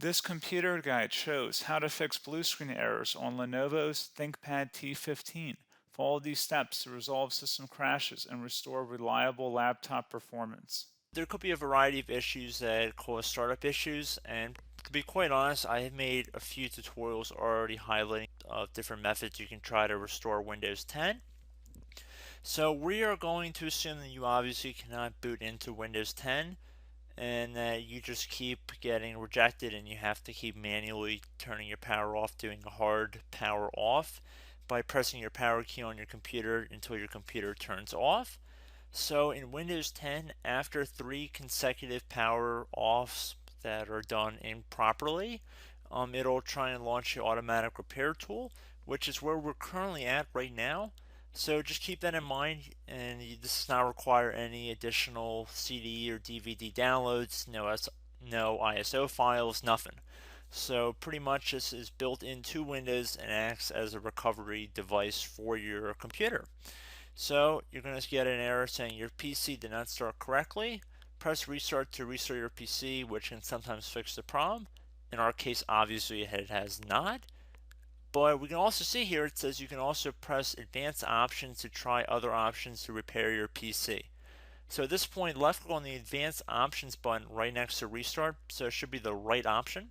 This computer guide shows how to fix blue screen errors on Lenovo's ThinkPad T15. Follow these steps to resolve system crashes and restore reliable laptop performance. There could be a variety of issues that cause startup issues, and to be quite honest, I have made a few tutorials already highlighting different methods you can try to restore Windows 10. So we are going to assume that you obviously cannot boot into Windows 10 and that you just keep getting rejected and you have to keep manually turning your power off, doing a hard power off by pressing your power key on your computer until your computer turns off. So in Windows 10, after 3 consecutive power offs that are done improperly, it'll try and launch the automatic repair tool, which is where we're currently at right now. So just keep that in mind, and this does not require any additional CD or DVD downloads, no ISO files, nothing. So pretty much this is built into Windows and acts as a recovery device for your computer. So you're going to get an error saying your PC did not start correctly. Press restart to restart your PC, which can sometimes fix the problem. In our case, obviously it has not. But we can also see here it says you can also press advanced options to try other options to repair your PC. So at this point, left click on the advanced options button right next to restart, so it should be the right option.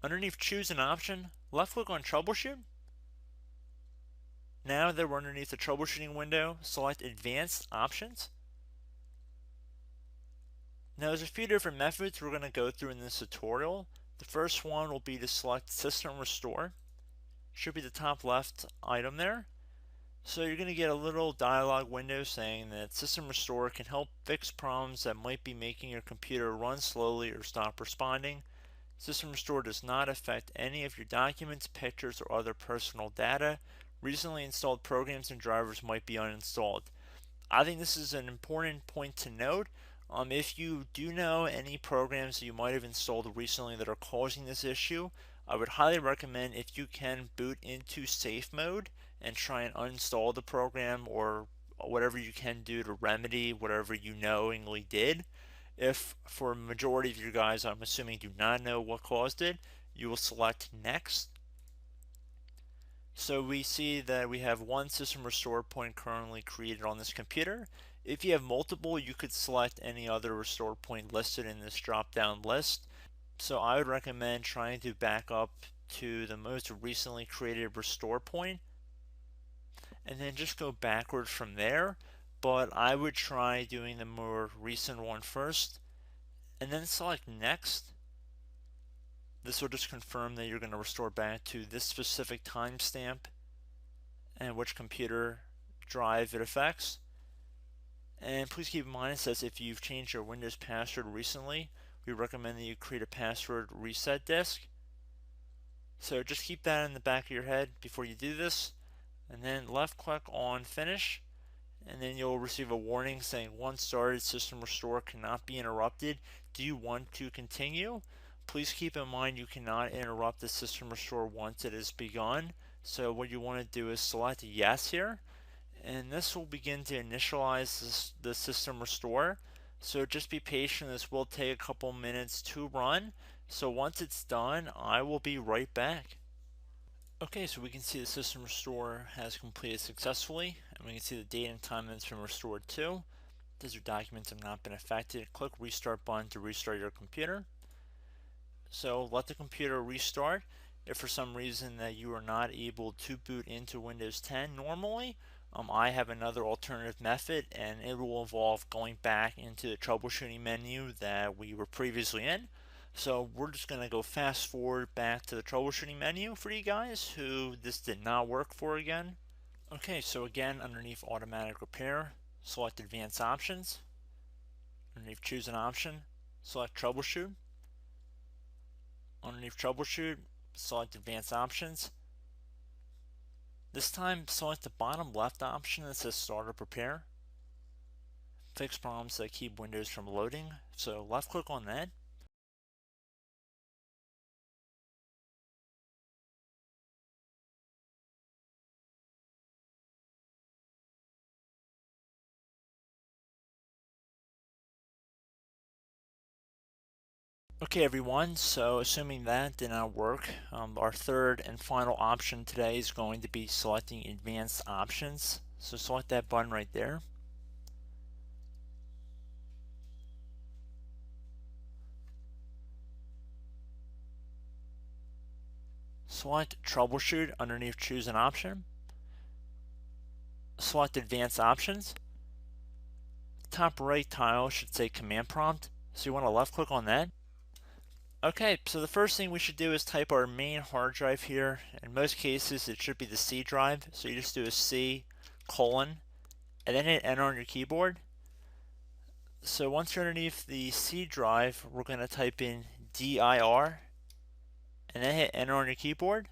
Underneath choose an option, left click on troubleshoot. Now that we're underneath the troubleshooting window, select advanced options. Now there's a few different methods we're going to go through in this tutorial. The first one will be to select System Restore. Should be the top left item there. So you're going to get a little dialog window saying that System Restore can help fix problems that might be making your computer run slowly or stop responding. System Restore does not affect any of your documents, pictures, or other personal data. Recently installed programs and drivers might be uninstalled. I think this is an important point to note. If you do know any programs that you might have installed recently that are causing this issue, I would highly recommend if you can boot into safe mode and try and uninstall the program or whatever you can do to remedy whatever you knowingly did. If for a majority of you guys, I'm assuming do not know what caused it, you will select next. So we see that we have one system restore point currently created on this computer. If you have multiple, you could select any other restore point listed in this drop down list. So I would recommend trying to back up to the most recently created restore point and then just go backwards from there. But I would try doing the more recent one first and then select next. This will just confirm that you're going to restore back to this specific timestamp and which computer drive it affects. And please keep in mind it says if you've changed your Windows password recently, we recommend that you create a password reset disk. So just keep that in the back of your head before you do this, and then left click on finish, and then you'll receive a warning saying once started, system restore cannot be interrupted. Do you want to continue? Please keep in mind you cannot interrupt the system restore once it has begun. So what you want to do is select yes here, and this will begin to initialize the system restore. So just be patient, this will take a couple minutes to run. So once it's done, I will be right back. Okay, so we can see the system restore has completed successfully, and we can see the date and time that it's been restored to. These documents have not been affected. Click restart button to restart your computer. So let the computer restart. If for some reason that you are not able to boot into Windows 10 normally, I have another alternative method, and it will involve going back into the troubleshooting menu that we were previously in. So we're just going to go fast forward back to the troubleshooting menu for you guys who this did not work for again. Okay, so again, underneath automatic repair, select advanced options. Underneath choose an option, select troubleshoot. Underneath troubleshoot, select advanced options. This time, select the bottom left option that says start or prepare. Fix problems that keep Windows from loading. So left click on that. Okay everyone, so assuming that did not work, our third and final option today is going to be selecting advanced options. So select that button right there. Select troubleshoot underneath choose an option. Select advanced options. Top right tile should say command prompt, so you want to left click on that. Okay, so the first thing we should do is type our main hard drive here. In most cases it should be the C drive, so you just do a C colon and then hit enter on your keyboard. So once you're underneath the C drive, we're going to type in dir and then hit enter on your keyboard.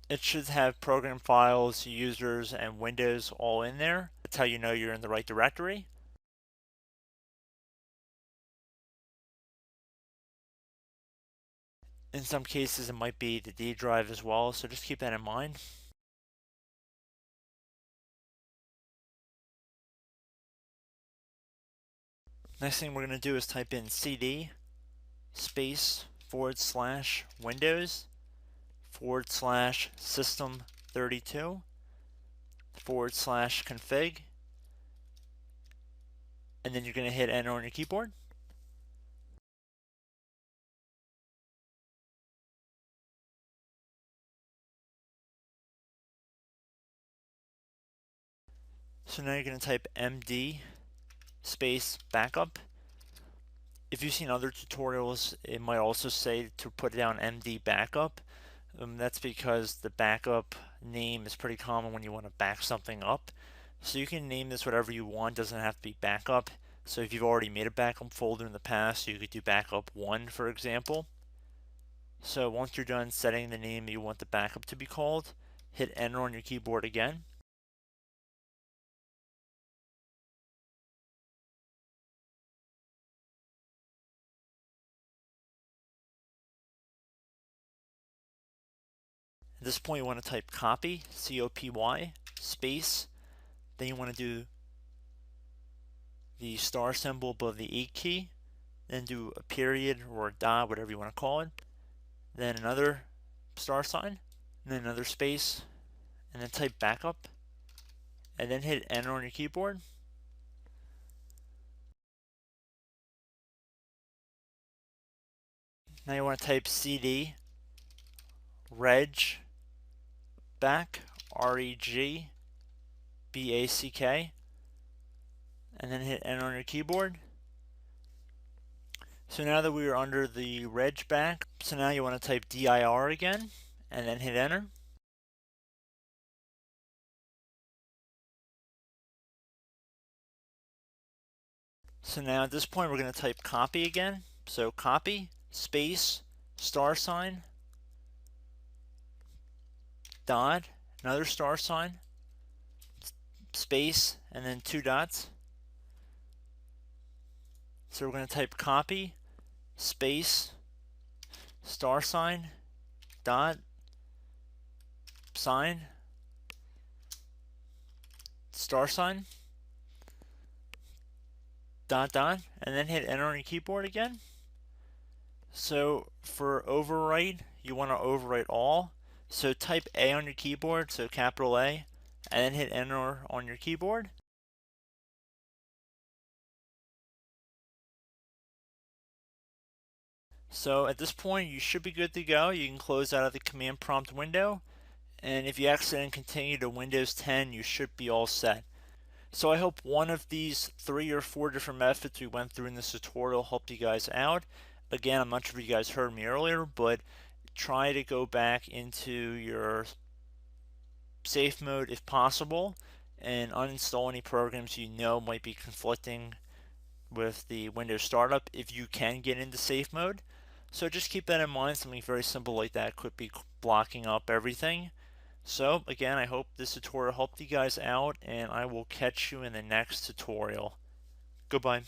It should have program files, users, and Windows all in there. That's how you know you're in the right directory. In some cases, it might be the D drive as well, so just keep that in mind. Next thing we're going to do is type in cd space / Windows / system32 / config, and then you're going to hit enter on your keyboard. So now you're going to type md space backup. If you've seen other tutorials, it might also say to put down md backup. That's because the backup name is pretty common when you want to back something up. So you can name this whatever you want, doesn't have to be backup. So if you've already made a backup folder in the past, you could do backup 1 for example. So once you're done setting the name you want the backup to be called, hit enter on your keyboard again. At this point you want to type copy, C-O-P-Y, space, then you want to do the star symbol above the 8 key, then do a period or a dot, whatever you want to call it, then another star sign, and then another space, and then type backup, and then hit enter on your keyboard. Now you want to type cd reg back, REGBACK, and then hit enter on your keyboard. So now that we are under the reg back, so now you want to type dir again, and then hit enter. So now at this point we're going to type copy again. So copy, space, star sign, dot, another star sign, space, and then 2 dots. So we're going to type copy, space, star sign, dot, sign, star sign, dot, dot, and then hit enter on your keyboard again. So for overwrite, you want to overwrite all. So type A on your keyboard, so capital A, and then hit enter on your keyboard. So at this point, you should be good to go. You can close out of the command prompt window. And if you accidentally continue to Windows 10, you should be all set. So I hope one of these 3 or 4 different methods we went through in this tutorial helped you guys out. Again, I'm not sure if you guys heard me earlier, but try to go back into your safe mode if possible and uninstall any programs you know might be conflicting with the Windows startup if you can get into safe mode. So just keep that in mind. Something very simple like that could be blocking up everything. So again, I hope this tutorial helped you guys out, and I will catch you in the next tutorial. Goodbye.